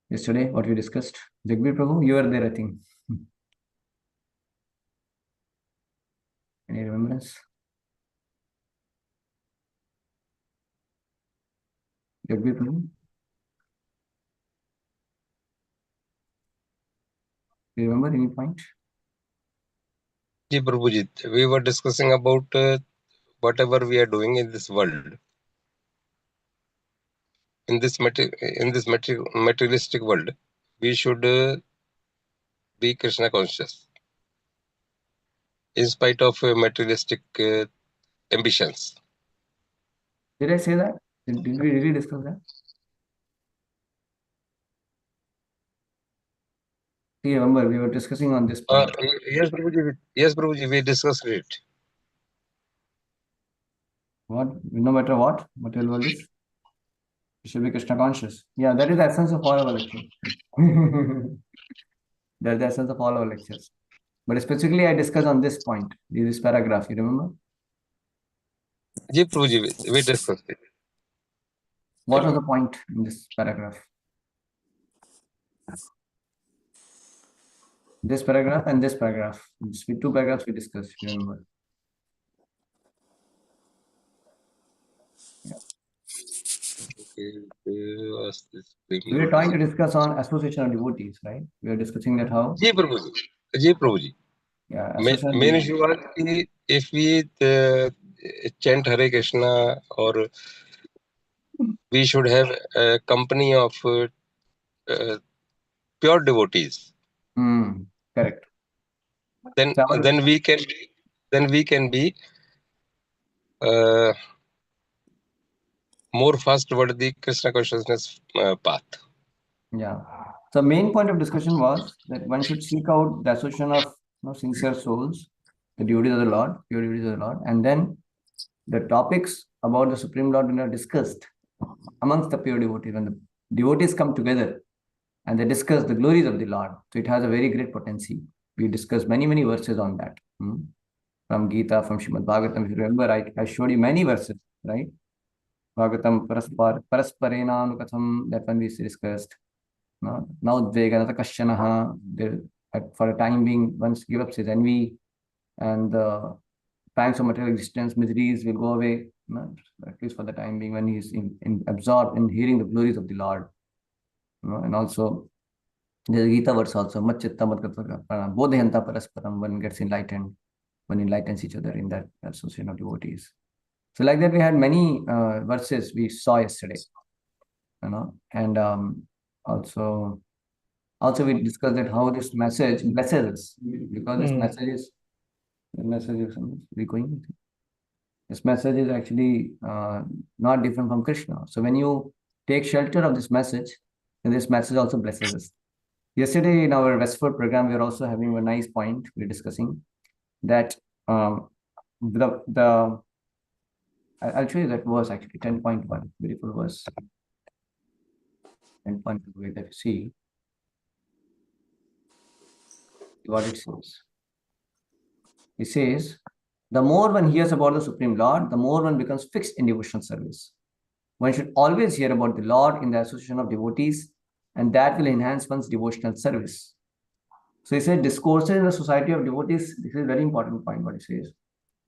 yesterday, what we discussed. Jagbir Prabhu, you were there, I think. Any remembrance? Jagbir Prabhu? Do you remember any point? Ji Prabhuji, we were discussing about whatever we are doing in this world, in this materialistic world, we should be Krishna conscious, in spite of materialistic ambitions. Did I say that? Did we really discuss that? See, remember, we were discussing on this point. Yes, Prabhuji, we discussed it. What? No matter what material world is, we should be Krishna conscious. Yeah, that is the essence of all our lectures. That is the essence of all our lectures. But specifically, I discussed on this point, this paragraph. You remember? Ji Prabhuji, we discussed it. What was the point in this paragraph? This paragraph and this paragraph. With two paragraphs we discussed, if you remember. Yeah. We were trying to discuss on association of devotees, right? We were discussing that how. Ji Prabhuji. Yeah. Main issue was if we chant Hare Krishna, or we should have a company of pure devotees. Correct. Then we can be more fast toward the Krishna consciousness path. Yeah. So main point of discussion was that one should seek out the association of sincere souls, the devotees of the Lord, pure devotees of the Lord, and then the topics about the Supreme Lord are discussed amongst the pure devotees. When the devotees come together and they discuss the glories of the Lord, so it has a very great potency. We discussed many verses on that. From Gita, from Srimad Bhagavatam. If you remember, I showed you many verses, right? Bhagavatam parasparena anukatham, that one we discussed. Now Dveganata Kashyanaha, for a time being, once give up his envy and the pangs of material existence, miseries will go away, at least for the time being, when he is absorbed in hearing the glories of the Lord. And also, there's a Gita verse also, Matchitta Matgataka, Bodhayanta Parasparam, one gets enlightened, one enlightens each other in that association of devotees. So like that, we had many verses we saw yesterday, and also we discussed that how this message blesses us, because this message is this message is actually not different from Krishna. So when you take shelter of this message, then this message also blesses us. Yesterday in our Westford program, we are also having a nice point. We're discussing that I'll show you that verse, actually 10.1, beautiful verse. 10.2, wait, if you see what it says. It says, the more one hears about the Supreme Lord, the more one becomes fixed in devotional service. One should always hear about the Lord in the association of devotees, and that will enhance one's devotional service. So he said, discourses in the society of devotees, this is a very important point what he says.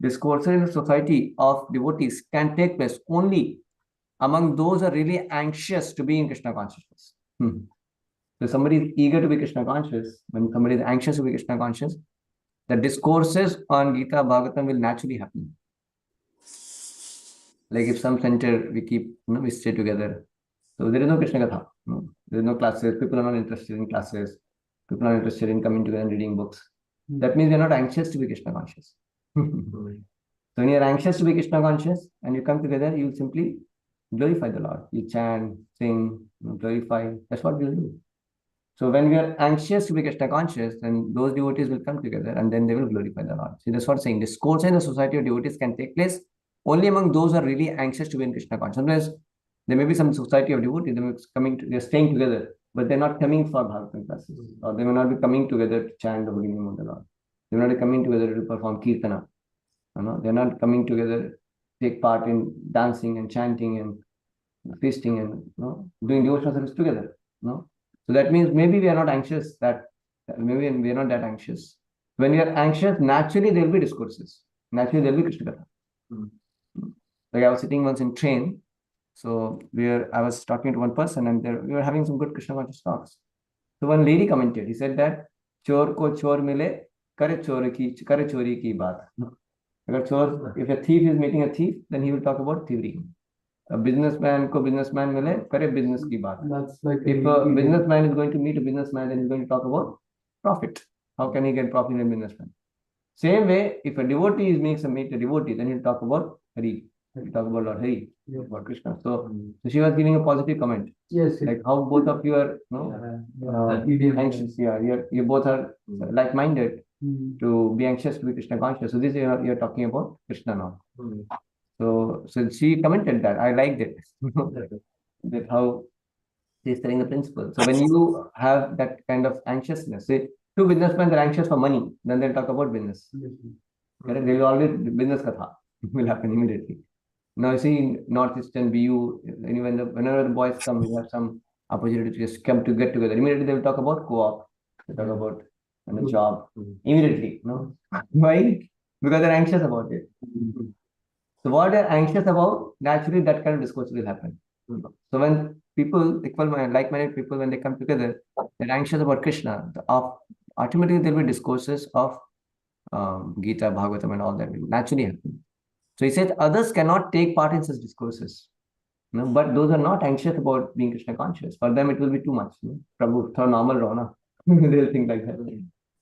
Discourses in the society of devotees can take place only among those who are really anxious to be in Krishna consciousness. So somebody is eager to be Krishna conscious, when somebody is anxious to be Krishna conscious, the discourses on Gita Bhagavatam will naturally happen. Like if some center we stay together. So there is no Krishna Katha. There is no classes. People are not interested in classes. People are interested in coming together and reading books. That means we are not anxious to be Krishna conscious. So when you are anxious to be Krishna conscious and you come together, you simply glorify the Lord. You chant, sing, glorify. That's what we will do. So when we are anxious to be Krishna conscious, then those devotees will come together and then they will glorify the Lord. See, that's what I'm saying. Discourse in the society of devotees can take place only among those who are really anxious to be in Krishna conscious. Sometimes there may be some society of devotees, they're staying together, but they're not coming for Bhagavatam classes. Or they may not be coming together to chant the holy name of the Lord. They may not be coming together to perform kirtana. They're not coming together to take part in dancing and chanting and feasting and doing devotional service together. So So that means maybe we are not anxious maybe we are not that anxious. When we are anxious, naturally there will be discourses. Naturally there will be Krishna Katha. Like I was sitting once in train, so I was talking to one person and we were having some good Krishna conscious talks. So one lady commented, he said that chor ko chor mile, kare chori ki baat. If a thief is meeting a thief, then he will talk about thievery. A businessman ko businessman mile, kare business ki baat. That's like if a businessman is going to meet a businessman, then he's going to talk about profit. How can he get profit in a businessman? Same way, if a devotee meets a devotee, then he'll talk about Hari. He'll talk about Lord Hari, about Krishna. So she was giving a positive comment. Yes. Like how both of you are, anxious. Yeah, you both are like-minded to be anxious to be Krishna conscious. So this you're talking about Krishna now. So she commented that I liked it. That how she's telling the principle. So when you have that kind of anxiousness, say two businessmen are anxious for money, then they'll talk about business. Correct? They will always business katha will happen immediately. Now you see in Northeastern BU, whenever the boys come, we have some opportunity to just come to get together. Immediately they will talk about co-op, they talk about job. Immediately, no? Why? Because they're anxious about it. So what they're anxious about, naturally that kind of discourse will happen. So when people, like-minded people, when they come together, they're anxious about Krishna. Ultimately, there will be discourses of Gita, Bhagavatam, and all that will naturally happen. So he said others cannot take part in such discourses. But those are not anxious about being Krishna conscious. For them, it will be too much. Prabhu, throw normal Rona. They'll think like that.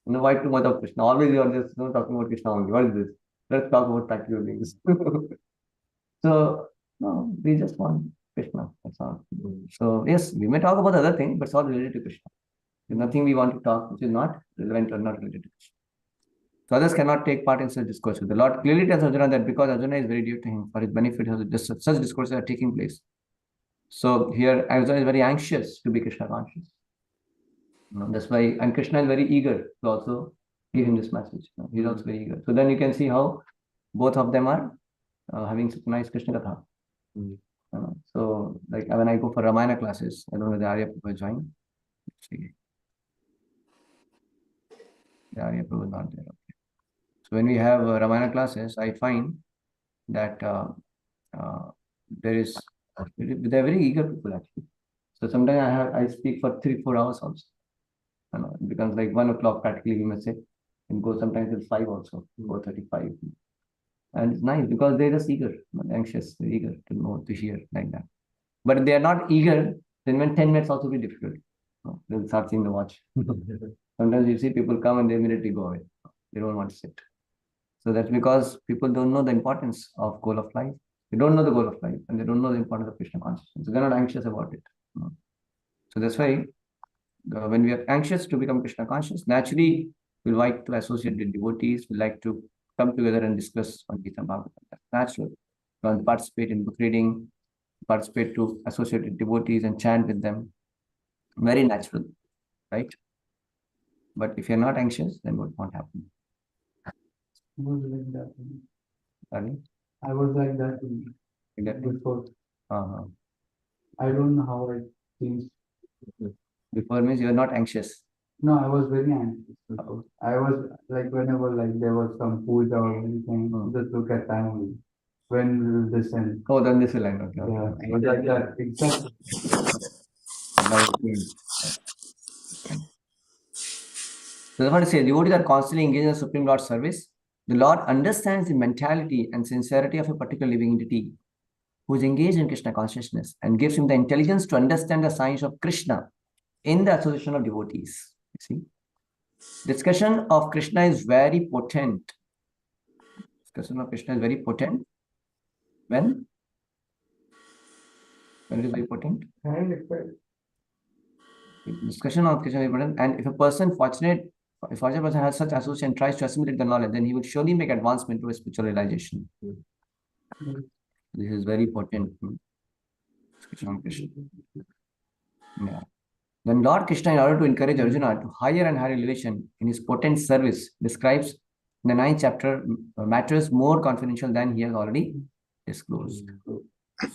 Why too much of Krishna? Always you are just talking about Krishna only. What is this? Let's talk about practical things. So, no, we just want Krishna. That's all. So, yes, we may talk about other things, but it's all related to Krishna. There's nothing we want to talk which is not relevant or not related to Krishna. So, others cannot take part in such discourses. The Lord clearly tells Arjuna that because Arjuna is very dear to him, for his benefit, such discourses are taking place. So, here Arjuna is very anxious to be Krishna conscious. That's why, and Krishna is very eager to also give him this message. He's also very eager. So, then you can see how both of them are having such nice Krishna Katha. So, like when I go for Ramayana classes, I don't know whether Arya Prabhu join. See. The Arya Prabhu is not there. Okay. So, when we have Ramayana classes, I find that they're very eager people actually. So, sometimes I speak for 3-4 hours also. It becomes like 1 o'clock practically, we must say. And go sometimes till 5 also, 4:35. And it's nice because they're just eager, anxious, they're eager to know, to hear like that. But if they are not eager, then when 10 minutes also be difficult. They'll start seeing the watch. Sometimes you see people come and they immediately go away. They don't want to sit. So that's because people don't know the importance of goal of life. They don't know the goal of life and they don't know the importance of Krishna consciousness. So they're not anxious about it. So that's why when we are anxious to become Krishna conscious, naturally we like to associate with devotees. We like to come together and discuss on Gita Bhagavatam. That's natural. We participate in book reading, participate to associate with devotees and chant with them. Very natural, right? But if you're not anxious, then what won't happen? I was like that. Sorry? I was like that before. I don't know how I changed. Before means you're not anxious. No, I was very anxious. I was like whenever like there was some puja or anything, just look at time only. When will this end? Oh, then this will end. Okay. Yeah, I was like that. Exactly. So that's what I say. Devotees are constantly engaged in the Supreme Lord's service. The Lord understands the mentality and sincerity of a particular living entity who is engaged in Krishna consciousness and gives him the intelligence to understand the signs of Krishna in the association of devotees. You see, discussion of Krishna is very potent. Discussion of Krishna is very potent. When it is very potent? Discussion of Krishna is very potent. And if a person has such association and tries to assimilate the knowledge, then he will surely make advancement to his spiritual realization. This is very potent. Discussion of Krishna. Yeah. Then Lord Krishna, in order to encourage Arjuna to higher and higher elevation in his potent service, describes in the 9th chapter matters more confidential than he has already disclosed. So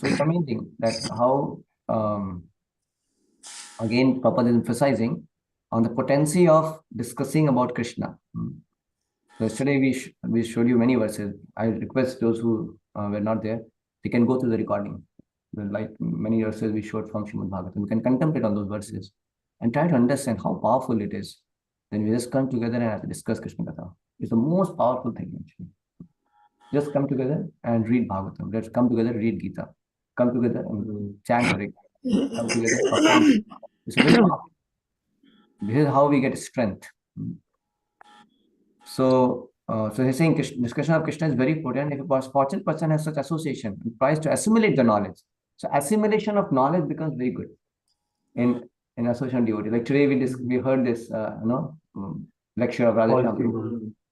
it's amazing that how again, Prabhupada is emphasizing on the potency of discussing about Krishna. So yesterday we showed you many verses. I request those who were not there, they can go through the recording. Like many verses we showed from Srimad Bhagavatam. You can contemplate on those verses and try to understand how powerful it is. Then we just come together and have to discuss Krishna Katha. It's the most powerful thing actually. Just come together and read Bhagavatam. Let's come together, read Gita. Come together and chant Hare. Come together, perform. It's very powerful. This is how we get strength. So he's saying discussion of Krishna is very important. If a fortunate person has such association, he tries to assimilate the knowledge. So assimilation of knowledge becomes very good in association of devotee. Like today we heard this lecture of Radha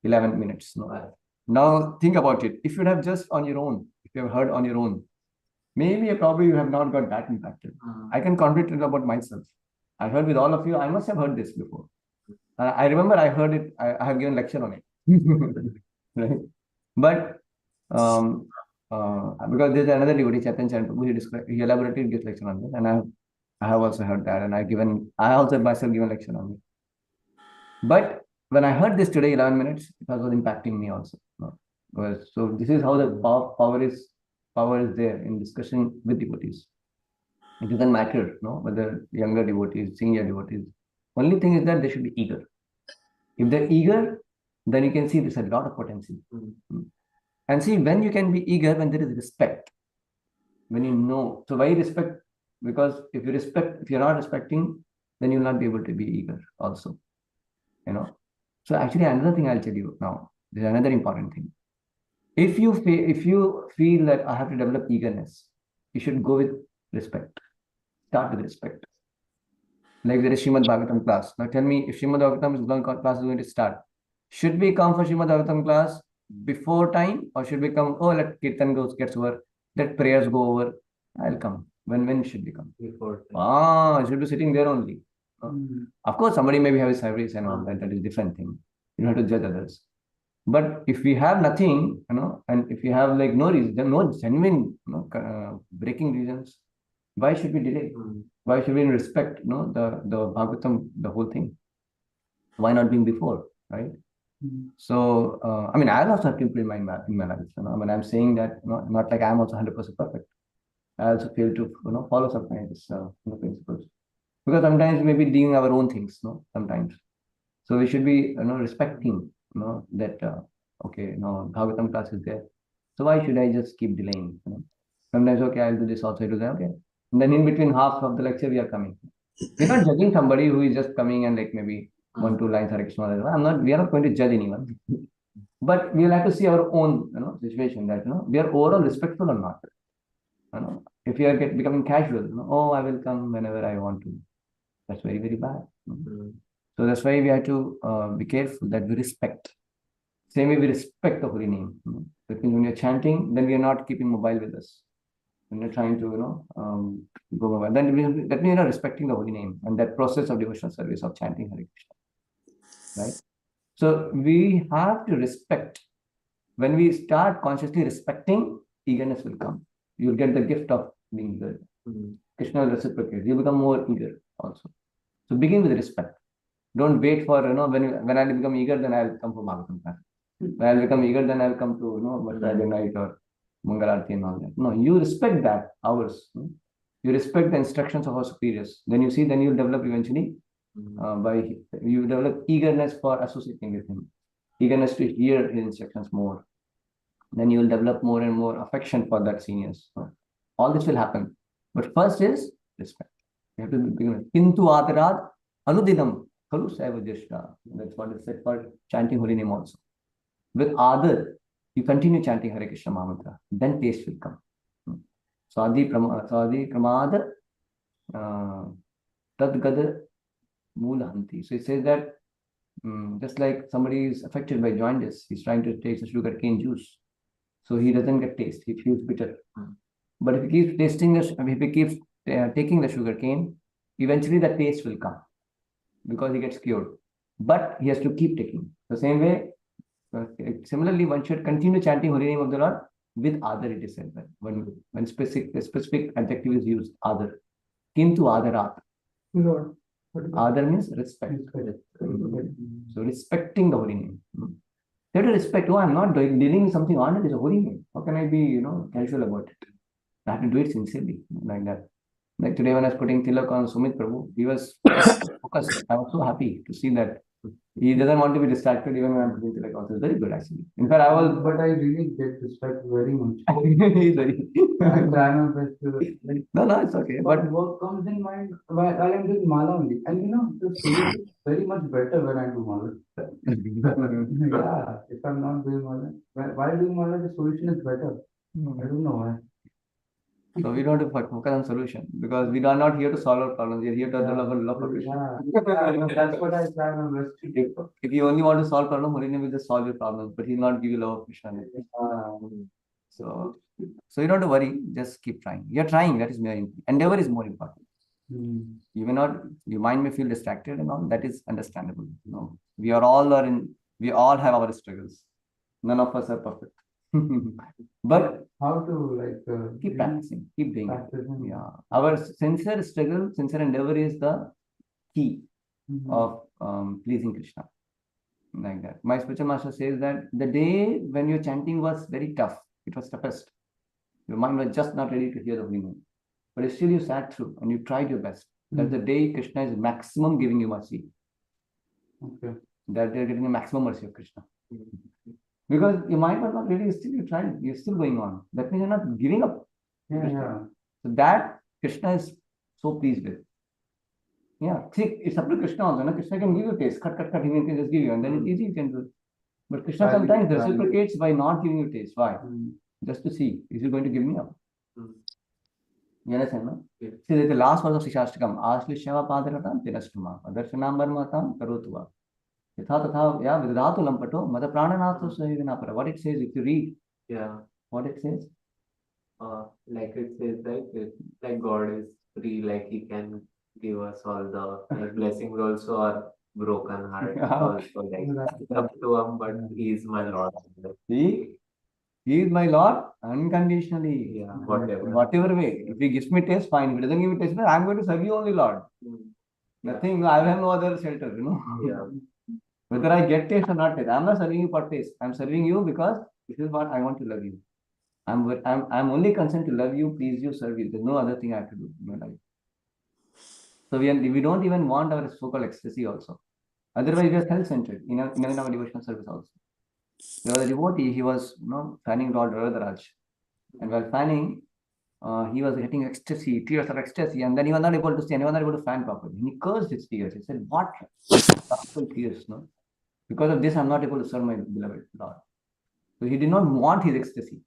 11 minutes. Now think about it. If you have just on your own, if you have heard on your own, maybe probably you have not got that impacted. I can contribute about myself. I heard with all of you. I must have heard this before. I remember I heard it. I have given lecture on it, right? But because there's another devotee, Chaitan Chandra, he elaborated gives lecture on this, and I have also heard that, and I also myself given lecture on it. But when I heard this today, 11 minutes, it was impacting me also. So this is how the power is there in discussion with devotees. It doesn't matter, whether younger devotees, senior devotees. Only thing is that they should be eager. If they're eager, then you can see there's a lot of potential. And see, when you can be eager, when there is respect, when you know. So why respect? Because if you're not respecting, then you'll not be able to be eager also. So actually, another thing I'll tell you now. There's another important thing. If you feel that I have to develop eagerness, you should go with respect. Start with respect. Like there is Srimad Bhagavatam class. Now tell me, if Srimad Bhagavatam class is going to start, should we come for Srimad Bhagavatam class before time, or should we come? Oh, let Kirtan gets over, let prayers go over. I'll come. When should we come? Before time. I should be sitting there only. Of course, somebody maybe have his service and all that. That is a different thing. You don't have to judge others. But if we have nothing, and if you have like no reason, no genuine, breaking reasons, why should we delay? Why should we respect, the Bhagavatam, the whole thing? Why not being before, right? So, I also have to improve in my life. When I'm saying that, not like I'm also 100% perfect. I also fail to, follow sometimes principles, because sometimes we may be doing our own things, sometimes. So we should be, respecting, that Bhagavatam class is there. So why should I just keep delaying? Sometimes, okay, I'll do this also, do that, okay. And then in between half of the lecture, we are coming. We're not judging somebody who is just coming and like maybe 1-2 lines Hare Krishna. We are not going to judge anyone. But we will have to see our own, situation that, we are overall respectful or not. If we are becoming casual, I will come whenever I want to. That's very, very bad. So that's why we have to be careful that we respect. Same way we respect the holy name. That means when you're chanting, then we are not keeping mobile with us. When you're trying to, go mobile, then that means you're not respecting the holy name and that process of devotional service of chanting Hare Krishna. Right? So we have to respect. When we start consciously respecting, eagerness will come. You'll get the gift of being eager. Krishna will reciprocate. You become more eager also. So begin with respect. Don't wait for, when I become eager, then I'll come for Bhagavatam class. When I'll become eager, then I'll come to, Friday night or Mangalarti and all that. No, you respect that, ours. You respect the instructions of our superiors. Then you'll develop eventually, you develop eagerness for associating with him. Eagerness to hear his instructions more. Then you will develop more and more affection for that seniors. All this will happen. But first is respect. You have to begin with Kintu Atarad Anudinam Kalu Saivajishta. That's what is said for chanting holy name also. With Adar, you continue chanting Hare Krishna Mahamantra. Then taste will come. Sadi Pramada Tadgada Mulahanti. So it says that just like somebody is affected by jaundice, he's trying to taste the sugarcane juice. So he doesn't get taste. He feels bitter. But if he keeps tasting taking the sugar cane, eventually the taste will come because he gets cured. But he has to keep taking. The same way, similarly, one should continue chanting holy name of the Lord with other. It is said that when specific adjective is used, other. Kintu adarat. Lord. Adar means respect. So respecting the holy name. You have to respect. Oh, I'm not dealing with something honored. It's a holy name. How can I be, casual about it? I have to do it sincerely, like that. Like today when I was putting tilak on Sumit Prabhu, he was focused. I was so happy to see that he doesn't want to be distracted even when I'm putting tilak on. So it's very good actually. In fact, I was. But I really get respect very much. He's very. I try my best to No, it's okay. But work comes in mind while I'm doing mala only. And the solution is very much better when I do mala. Yeah, if I'm not doing mala, while doing mala, the solution is better. I don't know why. So we don't have to focus on solution because we are not here to solve our problems. We are here to develop a love of Krishna. Yeah, that's what I try my best to do. If you only want to solve problem, Holy Name will just solve your problems, but he'll not give you love of Krishna. So you don't have to worry. Just keep trying. You're trying. That is more endeavor is more important. You may not. Your mind may feel distracted and all. That is understandable. We all have our struggles. None of us are perfect. But how to keep practicing, keep doing it. Yeah, our sincere struggle, sincere endeavor is the key of pleasing Krishna. Like that. My spiritual master says that the day when your chanting was very tough, it was toughest. Your mind was just not ready to hear the holy name. But still you sat through and you tried your best. That's the day Krishna is maximum giving you mercy. Okay. That they're getting the maximum mercy of Krishna. Because your mind was not ready, still you tried, you're still going on. That means you're not giving up. Yeah. So that Krishna is so pleased with. Yeah. See, it's up to Krishna also. Krishna can give you taste. Cut, he can just give you. And then it's easy, you can do it. But Krishna sometimes reciprocates by not giving you taste. Why? Just to see, is he going to give me up? You understand, no? See, there's the last verse of Shishashtakam. Ashlishava padaratam tinashtama. Adarshanam barmatam karotuva. Yatha tatha ya vidhatu lampato mata prananatho sahivinapara. What it says, if you read. Yeah. What it says? Like it says that like God is free, like He can give us all the blessings also are broken heart also like up to Him, but He is my Lord. He is my Lord unconditionally. Yeah, whatever. Whatever way. If He gives me taste, fine. If He doesn't give me taste, I'm going to serve you only, Lord. Nothing. I have no other shelter. Yeah. Whether I get taste or not taste, I'm not serving you for taste. I'm serving you because this is what I want to love you. I'm only concerned to love you, please you, serve you. There's no other thing I have to do in my life. So we don't even want our so-called ecstasy also. Otherwise, we are self-centered in our devotional service also. There was a devotee, he was fanning Lord Radharaj. And while fanning, he was getting ecstasy, tears of ecstasy, and then he was not able to see, and he was not able to fan properly. And he cursed his tears. He said, what powerful tears, no? Because of this, I'm not able to serve my beloved Lord. So he did not want his ecstasy,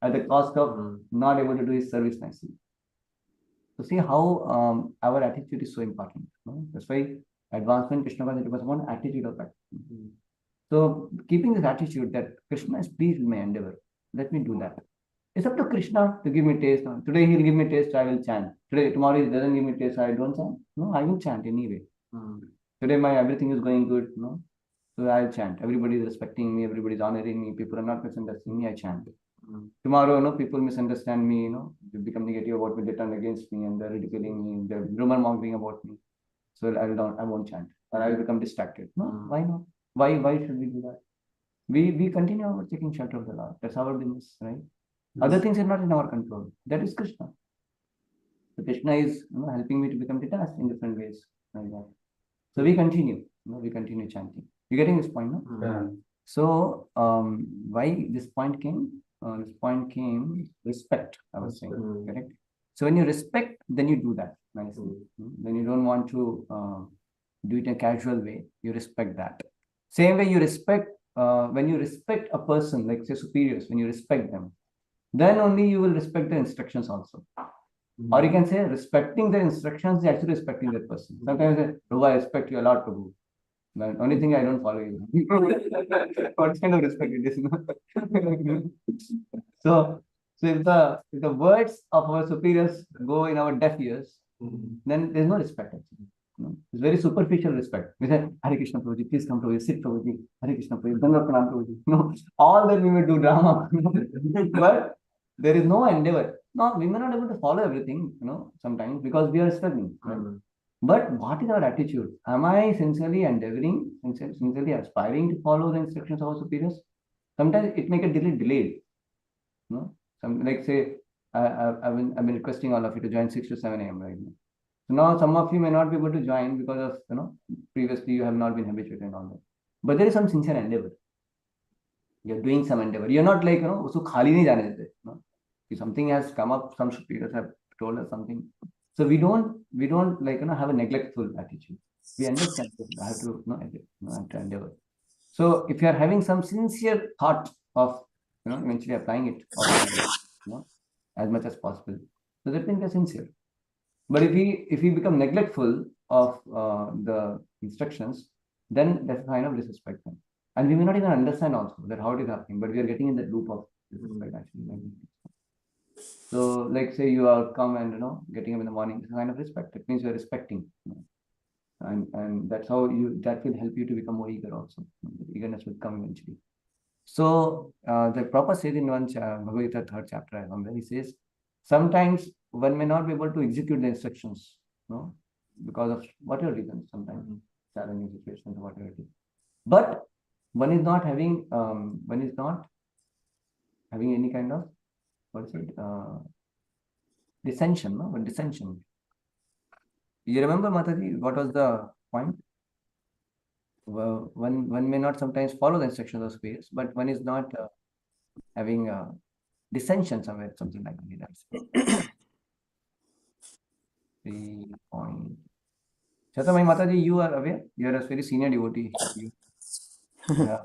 at the cost of not able to do his service nicely. So see how our attitude is so important. That's why advancement Krishna consciousness was one attitude of that. So keeping this attitude that Krishna is pleased with my endeavor, let me do that. It's up to Krishna to give me taste. Today he'll give me taste, I will chant. Tomorrow he doesn't give me taste, I don't chant. No, I will chant anyway. Today everything is going good, so I'll chant. Everybody is respecting me, everybody is honoring me, people are not misunderstanding me, I chant. Tomorrow, people misunderstand me, they become negative about me, they turn against me and they're ridiculing me, they're rumor mongering about me. So I won't chant. Or I will become distracted. No, why not? Why should we do that? We continue our taking shelter of the Lord. That's our business, right? Other things are not in our control. That is Krishna. So Krishna is helping me to become detached in different ways. Like that. So we continue. We continue chanting. You getting this point, no? Yeah. So why this point came? This point came respect, I was saying, correct? So when you respect, then you do that nicely. Then you don't want to do it in a casual way. You respect that. Same way you respect, when you respect a person, like say superiors, when you respect them, then only you will respect the instructions also. Or you can say respecting the instructions is actually respecting that person. Sometimes I say, Prabhu, I respect you a lot, Prabhu. The only thing I don't follow you. What kind of respect it is? So if the words of our superiors go in our deaf ears, then there's no respect actually. It's very superficial respect. We say, Hare Krishna Prabhuji, please come Prabhuji, sit Prabhuji, Hare Krishna Prabhuji, Dandavat Pranam Prabhuji. All that we may do drama. But there is no endeavor. No, we may not be able to follow everything, sometimes because we are struggling. Right? But what is our attitude? Am I sincerely endeavoring, sincerely aspiring to follow the instructions of our superiors? Sometimes it may get delayed. No? Like say, I've been requesting all of you to join 6 to 7 a.m. right now. So now some of you may not be able to join because of, previously you have not been habituated and all that. But there is some sincere endeavor. You're doing some endeavor. You're not like, usko khali nahi jane dete, If something has come up, some superiors have told us something. So we don't like, have a neglectful attitude. We understand that I have to, have to endeavor. So if you are having some sincere thought of, eventually applying it, as much as possible, so that means we are sincere. But if we become neglectful of the instructions, then that's a sign of disrespect. And we may not even understand also that how it is happening, but we are getting in that loop of disrespect actually. So, like say you are come and getting up in the morning, it's a sign of respect. It means you are respecting. And that's how that will help you to become more eager also. The eagerness will come eventually. So the Prabhupada says in Bhagavad Gita, 3rd chapter, where he says, sometimes one may not be able to execute the instructions, because of whatever reasons, sometimes challenging situations or whatever it is. But one is not having any kind of dissension, no? But dissension. You remember, Mataji, what was the point? Well, one may not sometimes follow the instructions of space, but one is not having dissension somewhere, something like that. 3 point. Chatamai Mataji, you are aware? You are a very senior devotee. Yeah.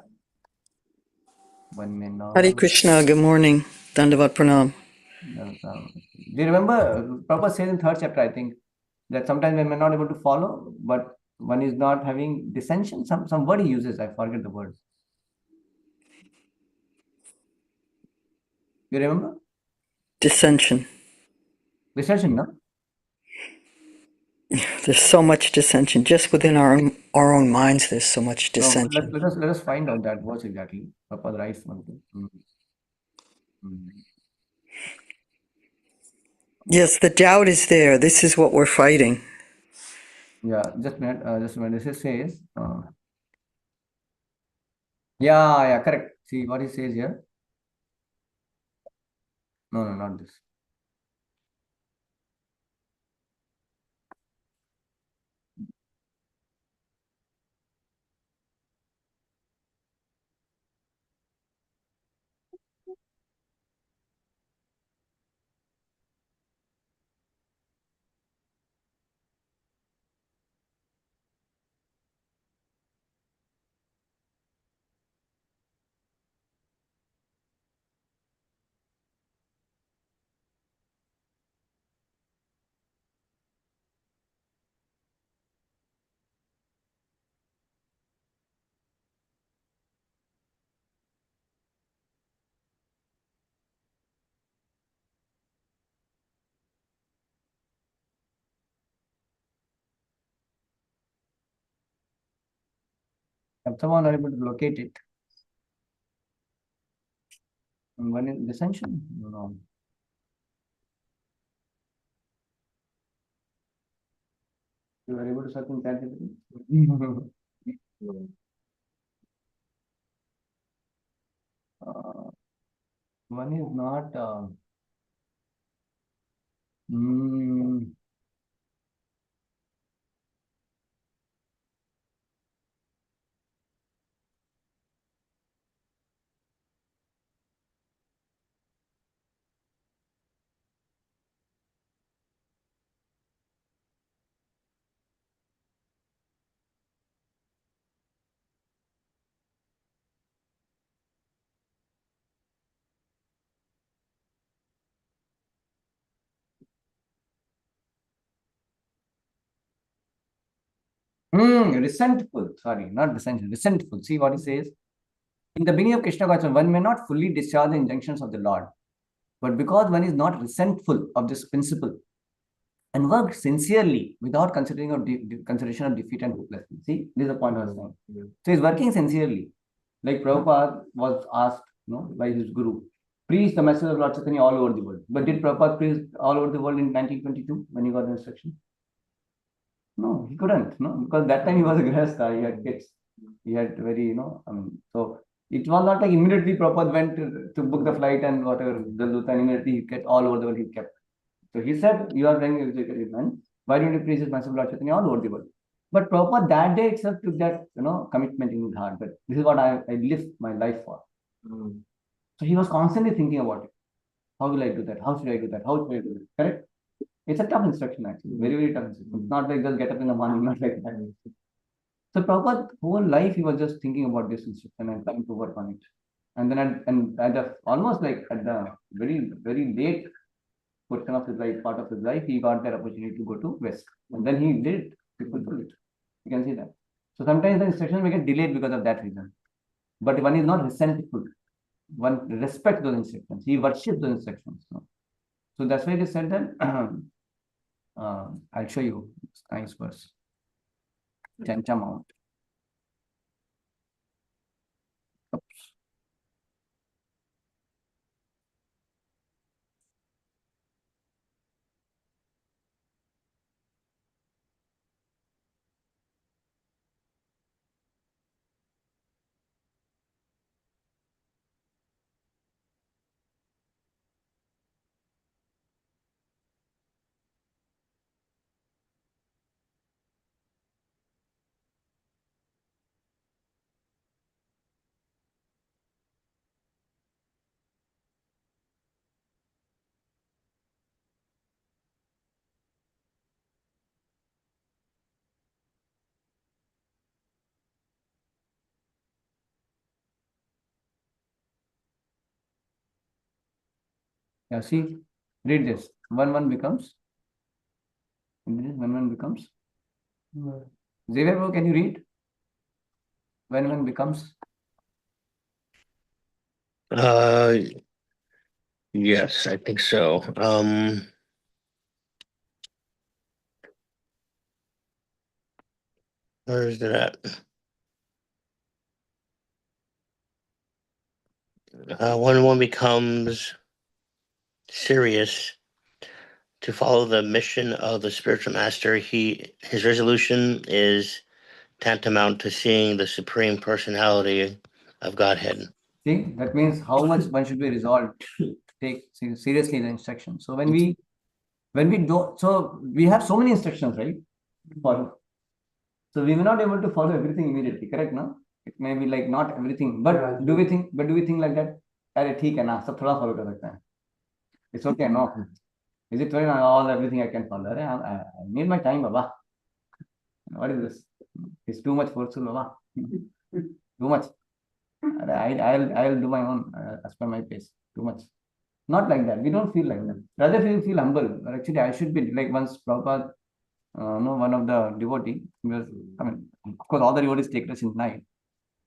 One may not. Hare Krishna, good morning. Dandavat Pranam. Do you remember, Prabhupada says in 3rd chapter, I think, that sometimes one may not able to follow, but one is not having dissension. Some word he uses, I forget the word. You remember? Dissension. Dissension, no? There's so much dissension. Just within our own minds, there's so much dissension. No, let us find out that words exactly. Prabhupada writes something. Yes, the doubt is there. This is what we're fighting. Yeah, just a minute. This says, yeah, correct. See what he says here. No, not this. If someone are able to locate it, and one is dissension, no. You are able to search in category. One is not. Resentful. Sorry, not dissension. Resentful. See what he says. In the beginning of Krishna consciousness, one may not fully discharge the injunctions of the Lord, but because one is not resentful of this principle and work sincerely without consideration of defeat and hopelessness. See, this is the point I was saying. Yeah. So he's working sincerely. Like Prabhupada was asked, by his guru, preach the message of Lord Chaitanya all over the world. But did Prabhupada preach all over the world in 1922 when he got the instruction? No, he couldn't, no, because that time he was a grihastha, he had kids. He had very, so it was not like immediately Prabhupada went to book the flight and whatever, the Duta, and immediately he kept all over the world, he kept. So he said, you are playing music, man. Why don't you preach this massive Lord Chaitanya all over the world? But Prabhupada that day itself took that, commitment in his heart, that this is what I live my life for. So he was constantly thinking about it. How will I do that? How should I do that? How should I do that? Correct? It's a tough instruction actually, very, very tough instruction. It's not like just get up in the morning, not like that. So Prabhupada whole life he was just thinking about this instruction and trying to work on it. And then at the almost like at the very, very late portion of his life, part of his life, he got that opportunity to go to West. And then he did it, he fulfilled it. You can see that. So sometimes the instructions may get delayed because of that reason. But one is not resentful. One respects those instructions. He worships those instructions. So that's why they said that I'll show you this nice verse. Chancha Mount. Oops. Yeah, see, read this. One becomes. When one becomes. Xavier, bro, can you read? When one becomes. Yes, I think so. Where is it at? When one becomes serious to follow the mission of the spiritual master, his resolution is tantamount to seeing the supreme personality of Godhead. See, that means how much one should be resolved to take seriously the instruction. So when we don't, so we have so many instructions, right? So we may not able to follow everything immediately, correct? No, it may be like not everything, but do we think like that? अरे ठीक है ना, सब थोड़ा follow कर सकते हैं. It's okay, no. Is it very all everything I can follow? I need my time, Baba. What is this? It's too much forceful, Baba. Too much. I'll do my own as per my pace. Too much. Not like that. We don't feel like that. Rather, we feel humble. Or actually, I should be like once Prabhupada, one of the devotee. Was, I mean, of course, all the devotees take rest in night.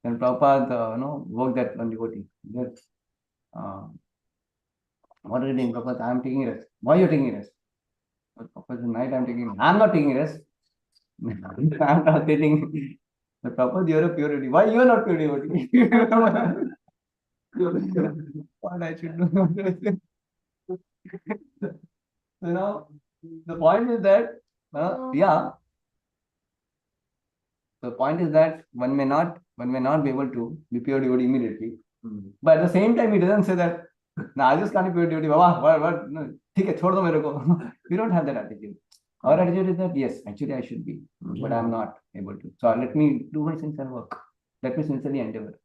Then Prabhupada, worked that one devotee. That, what are you doing, Prabhupada? I am taking rest. Why are you taking rest? Prabhupada, night I am taking. I am not taking rest. I am not taking. The Prabhupada, you are a pure devotee. Why you are not pure devotee? What I should do? The point is that, the point is that one may not be able to be pure devotee immediately. But at the same time, he doesn't say that, no, I just can't be pure devotee. Baba, what? No, ठीक है, छोड़ दो मेरे को. We don't have that attitude. Our attitude is that, yes, actually I should be, but I'm not able to. So let me do my sincere work. Let me sincerely endeavor.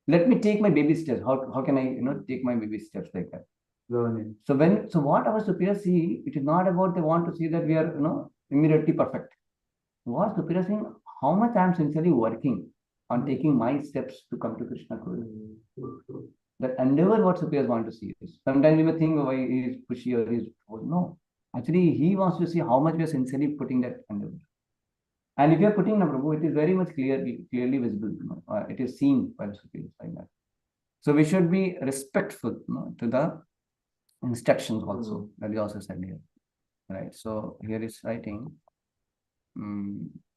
Let me take my baby steps. How can I, take my baby steps like that? Learning. So what our superiors see, it is not about they want to see that we are, immediately perfect. What superiors saying, how much I am sincerely working on taking my steps to come to Krishna consciousness. That endeavor what superiors want to see is. Sometimes we may think, oh, he is pushy or he is, no. Actually, he wants to see how much we are sincerely putting that endeavor. And if you are putting in a Prabhu, it is very much clearly visible. It is seen by the superiors like that. So we should be respectful to the instructions also that we also said here. Right. So here is writing.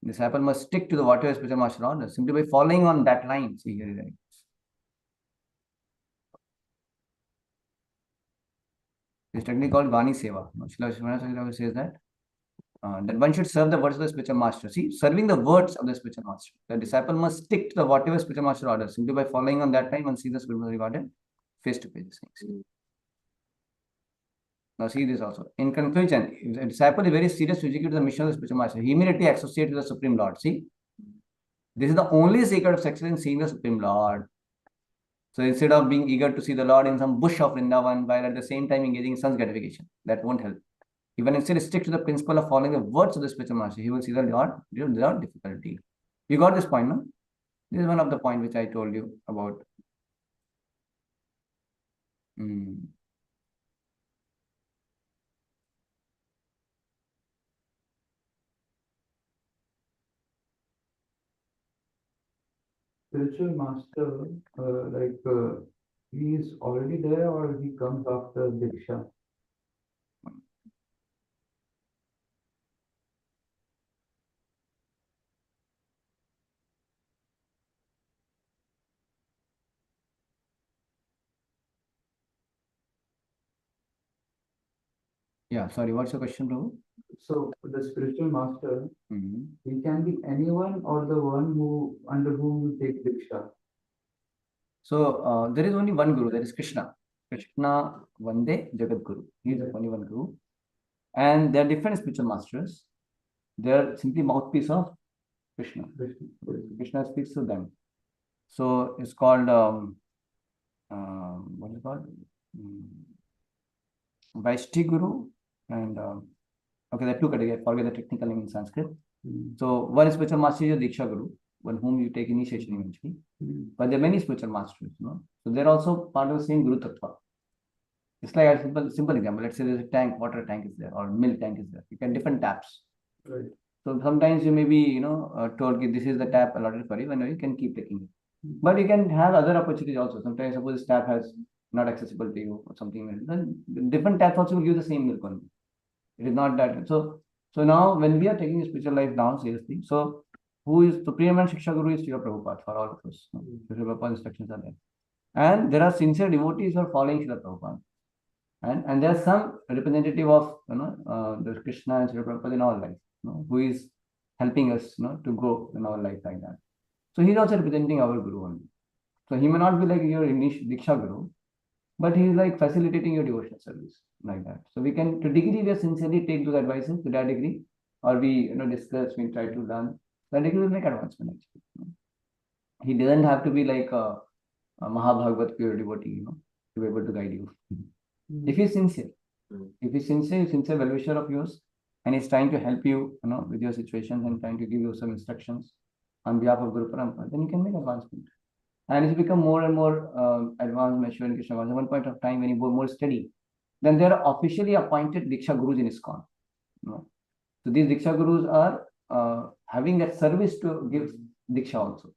Disciple must stick to the whatever spiritual master orders simply by following on that line. See here, right? It's technically called Vani Seva. Srila Vishwanath says that that one should serve the words of the spiritual master. See, serving the words of the spiritual master. The disciple must stick to the whatever spiritual master orders. Simply by following on that time and see the spiritual regarded face to face. Now see this also. In conclusion, if the disciple is very serious to execute the mission of the spiritual master, he immediately associates with the Supreme Lord. See, this is the only secret of success in seeing the Supreme Lord. So instead of being eager to see the Lord in some bush of Vrindavan while at the same time engaging in sense gratification, that won't help. Even instead stick to the principle of following the words of the spiritual master, he will see the Lord without difficulty. You got this point, no? This is one of the points which I told you about. Spiritual master, he is already there or he comes after Diksha? Yeah, sorry, what's your question, Prabhu? So the spiritual master, he can be anyone or the one who under whom you take Diksha. So there is only one Guru, that is Krishna. Krishna Vande Jagat Guru. He is only one Guru. And there are different spiritual masters. They are simply mouthpiece of Krishna. Krishna speaks to them. So it's called, what is it called? Vaishti Guru and, okay, there are two categories. I forget the technical name in Sanskrit. So one spiritual master is a Diksha Guru, one whom you take initiation eventually. But there are many spiritual masters, So they're also part of the same Guru Tattva. It's like a simple example. Let's say there's a tank, water tank is there, or milk tank is there. You can different taps. Right. So sometimes you may be, told that this is the tap allotted for you, and you can keep taking it. But you can have other opportunities also. Sometimes suppose this tap has not accessible to you or something. Then different taps also will give the same milk only. It is not that. So now when we are taking the spiritual life down seriously, so who is Supreme and Shiksha Guru is Srila Prabhupada for all of us. Srila Prabhupada's instructions are there. And there are sincere devotees who are following Srila Prabhupada. And there are some representative of the Krishna and Srila Prabhupada in our life, who is helping us to grow in our life like that. So he's also representing our Guru only. So he may not be like your initial Diksha Guru, but he is like facilitating your devotional service like that. So we can, to degree we sincerely take those advices to that degree, or we discuss, we try to learn, that degree will make advancement actually. He doesn't have to be like a Mahabhagavat pure devotee, to be able to guide you. If he's sincere, sincere well-wisher of yours, and he's trying to help you, with your situations and trying to give you some instructions on behalf of Guru Parampara, then you can make advancement. And as you become more and more advanced, mature in Krishna, at one point of time when you go more steady, then there are officially appointed Diksha Gurus in ISKCON. So these Diksha Gurus are having that service to give Diksha also.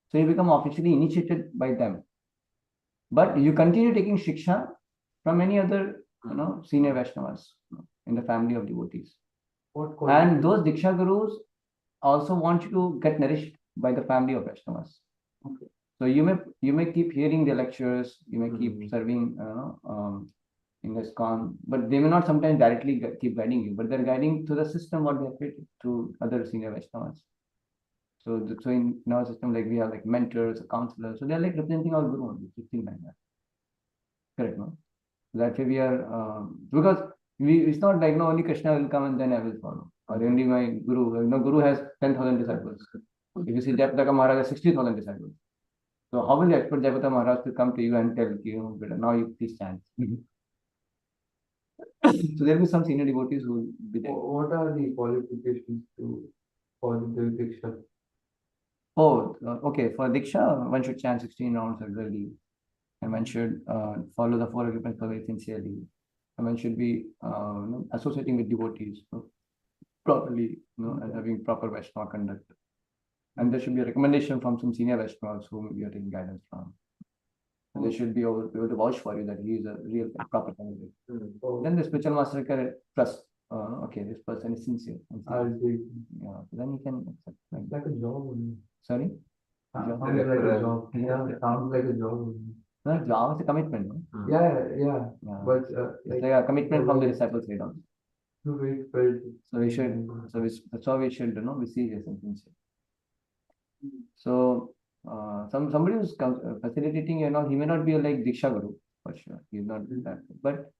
So you become officially initiated by them. But you continue taking Shiksha from any other, senior Vaishnavas in the family of devotees. And those Diksha Gurus also want you to get nourished by the family of Vaishnavas. Okay. So you may keep hearing the lectures, you may keep serving in the ISKCON, but they may not sometimes directly keep guiding you, but they're guiding to the system what they have created to other senior Vaishnavas. So in our system, like we have like mentors, counselors, so they're like representing our Guru only, something like that. Correct, no? That way we are, because it's not like only Krishna will come and then I will follow, or only my Guru. Guru has 10,000 disciples. If you see Jayapataka Maharaj has 60,000 disciples. So how will you expect Jayapataka Maharaj to come to you and tell you, now you please chant? So there will be some senior devotees who will be there. What are the qualifications for the Diksha? Oh, okay. For Diksha, one should chant 16 rounds regularly, and one should follow the 4 agreements very sincerely, and one should be associating with devotees properly, and having proper Vaishnava conduct. And there should be a recommendation from some senior Vaishnavas whom you are taking guidance from. And they should be able to vouch for you that he is a real proper candidate. Then the spiritual master can trust. Okay, this person is sincere. Yeah, then he can accept. Like a job only. Sorry? Sounds like a job. Yeah, sounds like a job only. No, job is a commitment. No? Yeah. But it's like a commitment from the disciples' side also. So we should, that's how we should, be serious and sincere. So somebody who's facilitating, he may not be like Diksha Guru for sure. He's not that, but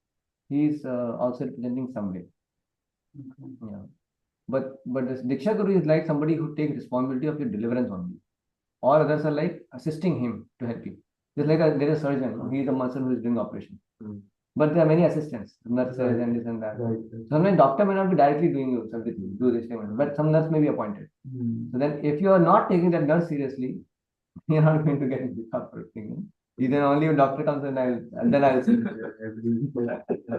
he's also representing somebody. Yeah. But this Diksha Guru is like somebody who takes responsibility of your deliverance only. All others are like assisting him to help you. Just like there is a surgeon, he is a person who is doing operation. But there are many assistants, nurses and this and that. Sometimes doctor may not be directly doing everything, do this thing, but some nurse may be appointed. So then if you are not taking that nurse seriously, you're not going to get into the proper thing. Then only if doctor comes and then I'll see.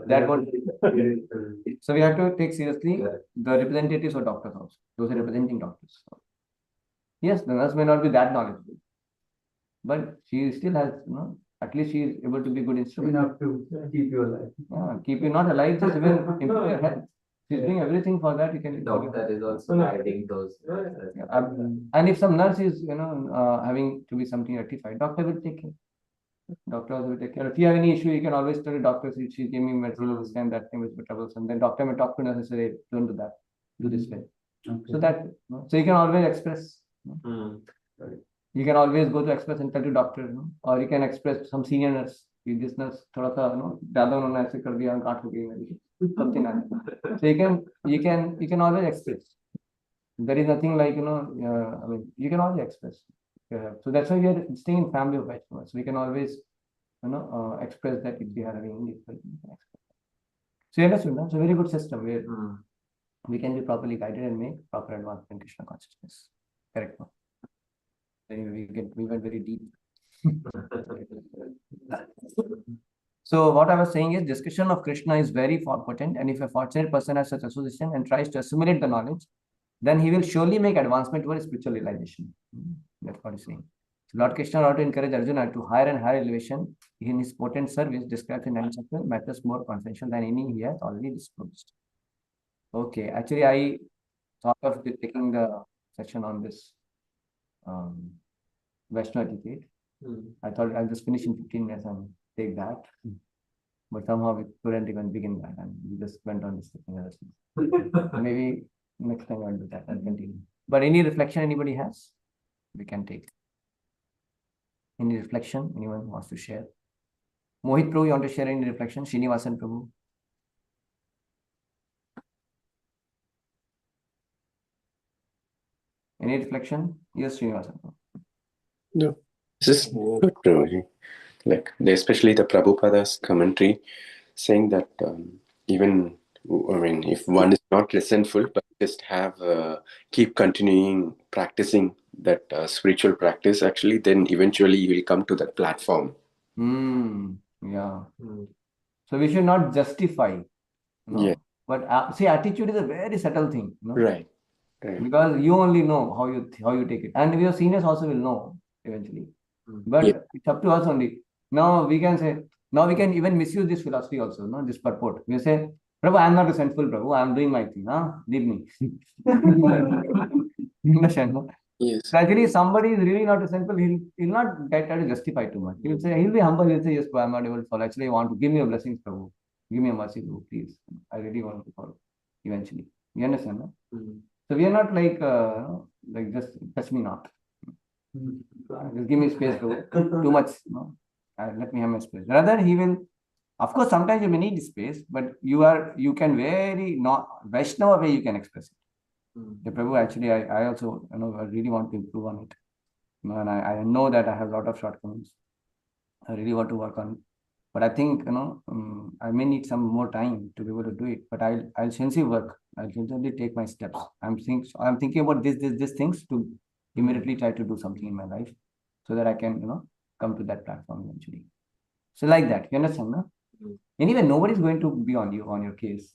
That won't. So we have to take seriously the representatives of doctors also. Those are representing doctors. Yes, the nurse may not be that knowledgeable, but she still has, at least she is able to be good instrument. Enough to keep you alive. Yeah, keep you not alive, just even improve your health. She's doing everything for that. You can. Doctor is also guiding those. And if some nurse is, having to be something rectified, doctor will take care. Doctors will take care. If you have any issue, you can always tell the doctor, she gave me medicine this time, that thing was troublesome. Then doctor may talk to nurse and say, hey, don't do that. Do this way. Okay. So that, so you can always express. You can always go to express and tell to doctor, or you can express some senior nurse. This nurse, thoda sa, ज़्यादा उन्होंने ऐसे कर दिया, काट हो गई मेरी. Something like that. So you can always express. There is nothing like, I mean, you can always express. So that's why we are staying in family of Vaishnavas. So we can always, express that if we are having difficulty. So you understand, no? It's a very good system where we can be properly guided and make proper advancement in Krishna consciousness. Correct, no? Anyway, we went very deep. So what I was saying is discussion of Krishna is very potent, and if a fortunate person has such association and tries to assimilate the knowledge, then he will surely make advancement towards spiritual realization. That's what he's saying. So Lord Krishna, in order to encourage Arjuna to higher and higher elevation in his potent service, describes in 9th chapter, matters more confidential than any he has already disclosed. Okay, actually I thought of taking the session on this Vaishnava etiquette. I thought I'll just finish in 15 minutes and take that. But somehow we couldn't even begin that, and we just went on this maybe next time I'll do that. I'll continue. But any reflection anybody has, we can take. Any reflection anyone wants to share? Mohit Prabhu, you want to share any reflection? Srinivasan Prabhu. Any reflection? Yes, Srinivasan Prabhu. No, this is good, Prabhuji. Like, especially the Prabhupada's commentary saying that even, I mean, if one is not resentful, but just keep continuing practicing that spiritual practice, actually, then eventually you will come to that platform. Yeah. So we should not justify. Yeah. But see, attitude is a very subtle thing. Right. Because you only know how you take it, and your seniors also will know eventually. But it's up to us only. Now we can say, now we can even misuse this philosophy also, this purport. We say, Prabhu, I am not resentful, Prabhu, I am doing my thing. Leave me. Understand? No? Yes. So actually, if somebody is really not resentful, he'll not try to justify too much. He'll be humble, he'll say, yes, Prabhu, I am not able to follow. Actually, I want to give me a blessing, Prabhu. Give me a mercy, Prabhu, please. I really want to follow. Eventually. You understand? No? So we are not like just touch me not. Just give me space, Prabhu. Too much. Let me have my space. Rather, he will, of course, sometimes you may need space, but you can very not Vaishnava way you can express it. The Prabhu, actually, I also, I really want to improve on it. And I know that I have a lot of shortcomings. I really want to work on it. But I think, I may need some more time to be able to do it. But I'll sincerely work. I'll sincerely take my steps. I'm thinking about these things to immediately try to do something in my life so that I can, come to that platform eventually. So like that, you understand, no? Anyway, nobody's going to be on your case.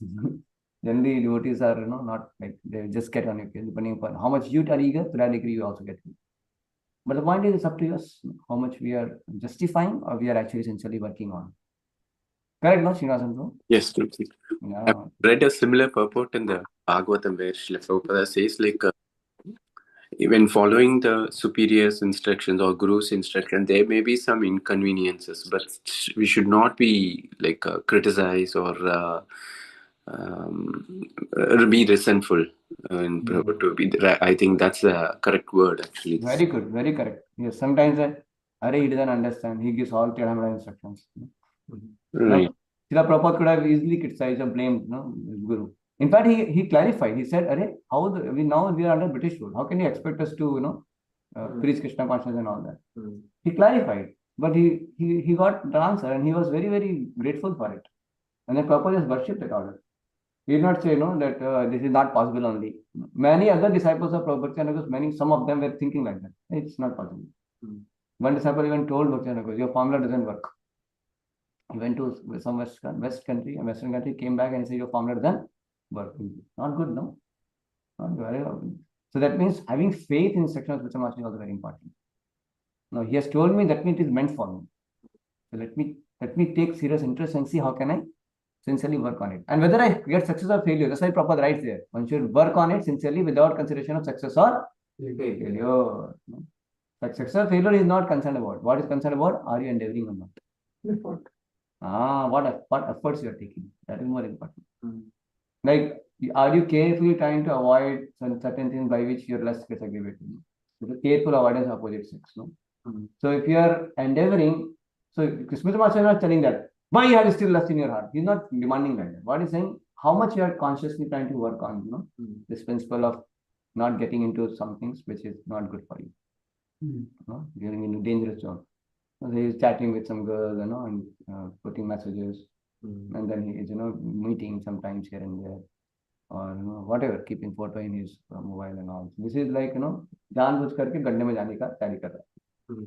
Generally, devotees are, not like they just get on your case depending upon how much you are eager, to that degree you also get. But the point is, it's up to us how much we are justifying or we are actually essentially working on. Correct, no, Srinivasan? Yes, true. Yeah. I've read a similar purport in the Bhagavatam where Srila Prabhupada says, like, when following the superior's instructions or guru's instruction, there may be some inconveniences, but we should not be like criticized or be resentful. And to be, I think that's the correct word actually. Very good, very correct. Yes, sometimes he doesn't understand. He gives all Tiramada instructions. Right. Srila Prabhupada could have easily criticized and blamed his Guru. In fact, he clarified. He said, we are under British rule. How can you expect us to, preach Krishna consciousness and all that? He clarified, but he got the answer and he was very, very grateful for it. And then Prabhupada just worshipped that order. He did not say, that this is not possible only. Many other disciples of Prabhupada, some of them were thinking like that. It's not possible. One disciple even told Bhakti, your formula doesn't work. He went to some Western country, came back and he said, your formula doesn't work. Not good, no? Not very good. So that means having faith in instructions of Master is also very important. Now he has told me that means it is meant for me. So let me take serious interest and see how can I sincerely work on it. And whether I get success or failure, that's why Prabhupada writes there. One should work on it sincerely without consideration of success or failure. Success or failure is not concerned about. What is concerned about? Are you endeavoring or not? What efforts you are taking? That is more important. Like, are you carefully trying to avoid certain things by which you're less aggravated? It's a careful avoidance of opposite sex. No? So if you are endeavoring, so Krishna Master is not telling that why you have still lust in your heart. He's not demanding that. What he's saying, how much you are consciously trying to work on, this principle of not getting into some things which is not good for you. Getting into dangerous zone. So he's chatting with some girls, and putting messages, and then he is, meeting sometimes here and there, or whatever, keeping photo in his mobile and all. This is like, जानबूझ करके गड्ढे में जाने का तैयारी कर रहा है.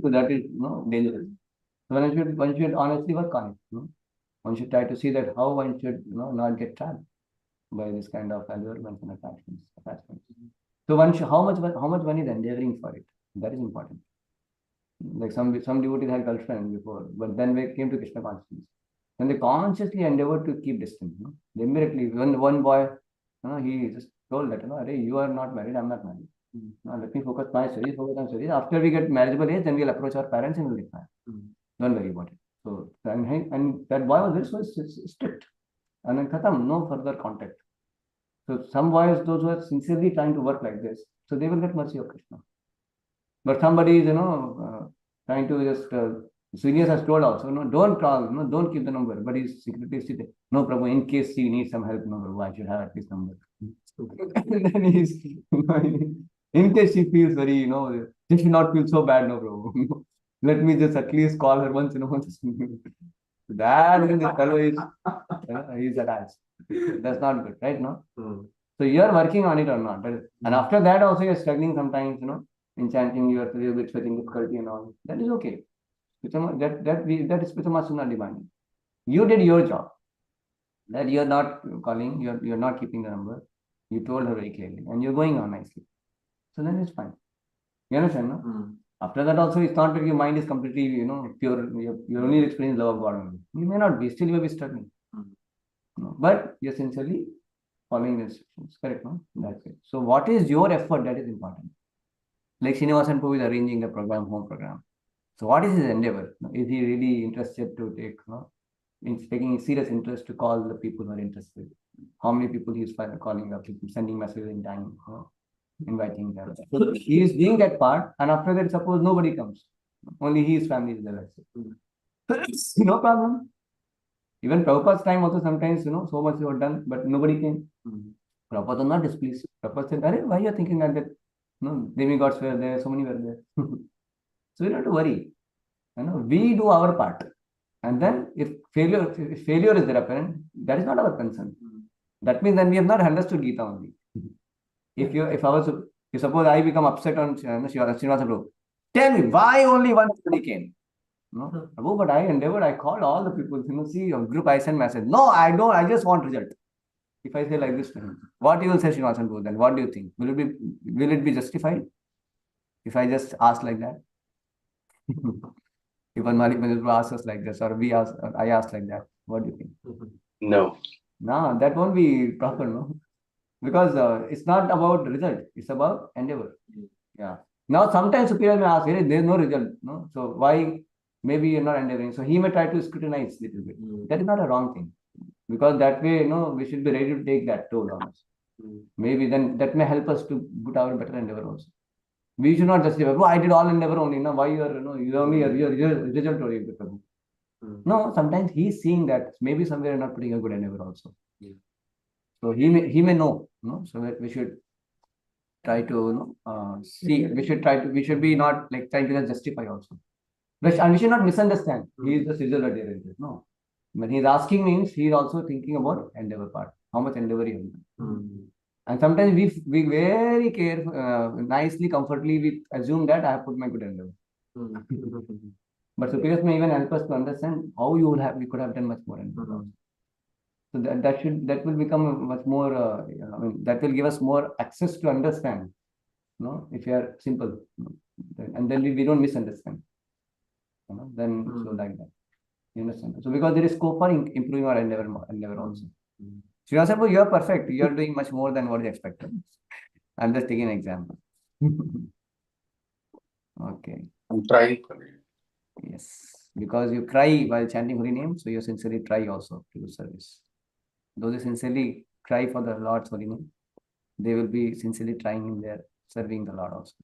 So that is, dangerous. So one should honestly work on it. One should try to see that how one should, not get trapped by this kind of allurements and attachments. So how much one is endeavoring for it. That is important. Like some devotees had girlfriend before, but then they came to Krishna consciousness. And they consciously endeavored to keep distance. They immediately, one boy, he just told that, you are not married, I'm not married. Now let me focus my studies, focus on studies. After we get marriageable age, then we'll approach our parents and we'll get married. Don't worry about it. So, and that boy was very strict. And then khatam, no further contact. So some boys, those who are sincerely trying to work like this, so they will get mercy of Krishna. But somebody is, trying to just, Seniors has told also, don't call, don't keep the number. But he's secretly sitting, no, Prabhu, in case you need some help, no, Prabhu, I should have at least number. And then he's, in case she feels very, she should not feel so bad, no, Prabhu. Let me just at least call her once, once. That when this fellow is, he's attached. That's not good, right? No? So you are working on it or not. And after that also you're struggling sometimes, in chanting, you are a little bit facing difficulty and all. That is okay. That is Pitama not demanding. You did your job. That you're not calling, you're not keeping the number. You told her very clearly, and you're going on nicely. So then it's fine. You understand, no? After that also, it's not that your mind is completely, pure. You're only experiencing love of God. You may not be, still you will be struggling. But you're sincerely following the instructions. Correct, no? That's it. So what is your effort? That is important. Like Srinivasan Prabhu is arranging the program, home program. So what is his endeavor? Is he really interested to take, taking serious interest to call the people who are interested? How many people he is calling up, sending messages in time, inviting them? So he is doing that part, and after that, suppose nobody comes, only his family is there. No problem. Even Prabhupada's time also sometimes, so much was done, but nobody came. Prabhupada was not displeased. Prabhupada said, why are you thinking like that? Demigods were there, so many were there. So you don't have to worry. We do our part. And then if failure is there apparent, that is not our concern. That means then we have not understood Gita only. If suppose I become upset on Srinivasan Prabhu, tell me why only one somebody came. No, Prabhu, but I endeavored, I called all the people, see your group, I send message. No, I don't, I just want result. If I say like this to him, what you will say Srinivasan Prabhu then? What do you think? Will it be justified? If I just ask like that? If Malik Mahil asks us like this, or I ask like that, what do you think? No. No, that won't be proper, no? Because it's not about result, it's about endeavor. Yeah. Now, sometimes superior may ask, there is no result, no? So why maybe you're not endeavoring? So he may try to scrutinize a little bit. That is not a wrong thing. Because that way, we should be ready to take that toll on us. Maybe then that may help us to put our better endeavor also. We should not justify, oh, I did all endeavor only. Now, why you are, you only you're result oriented. No, sometimes he's seeing that maybe somewhere you're not putting a good endeavor also. So he may know, so that we should try to see. We should be not like trying to just justify also. And we should not misunderstand. He is just result oriented. No. When he's asking means he's also thinking about endeavor part. How much endeavor you have done. And sometimes we very nicely, comfortably, we assume that I have put my good endeavor. But superiors may even help us to understand how we could have done much more endeavor. So that will become much more. That will give us more access to understand. If you are simple, and then we don't misunderstand. Then so like that. You understand? So because there is scope for improving our endeavor also. Srinath sir, you are perfect. You are doing much more than what is expected. I'm just taking an example. Okay. I'm trying. Yes. Because you cry while chanting Holy Name, so you sincerely try also to do service. Those who sincerely cry for the Lord's Holy Name, they will be sincerely trying in their serving the Lord also.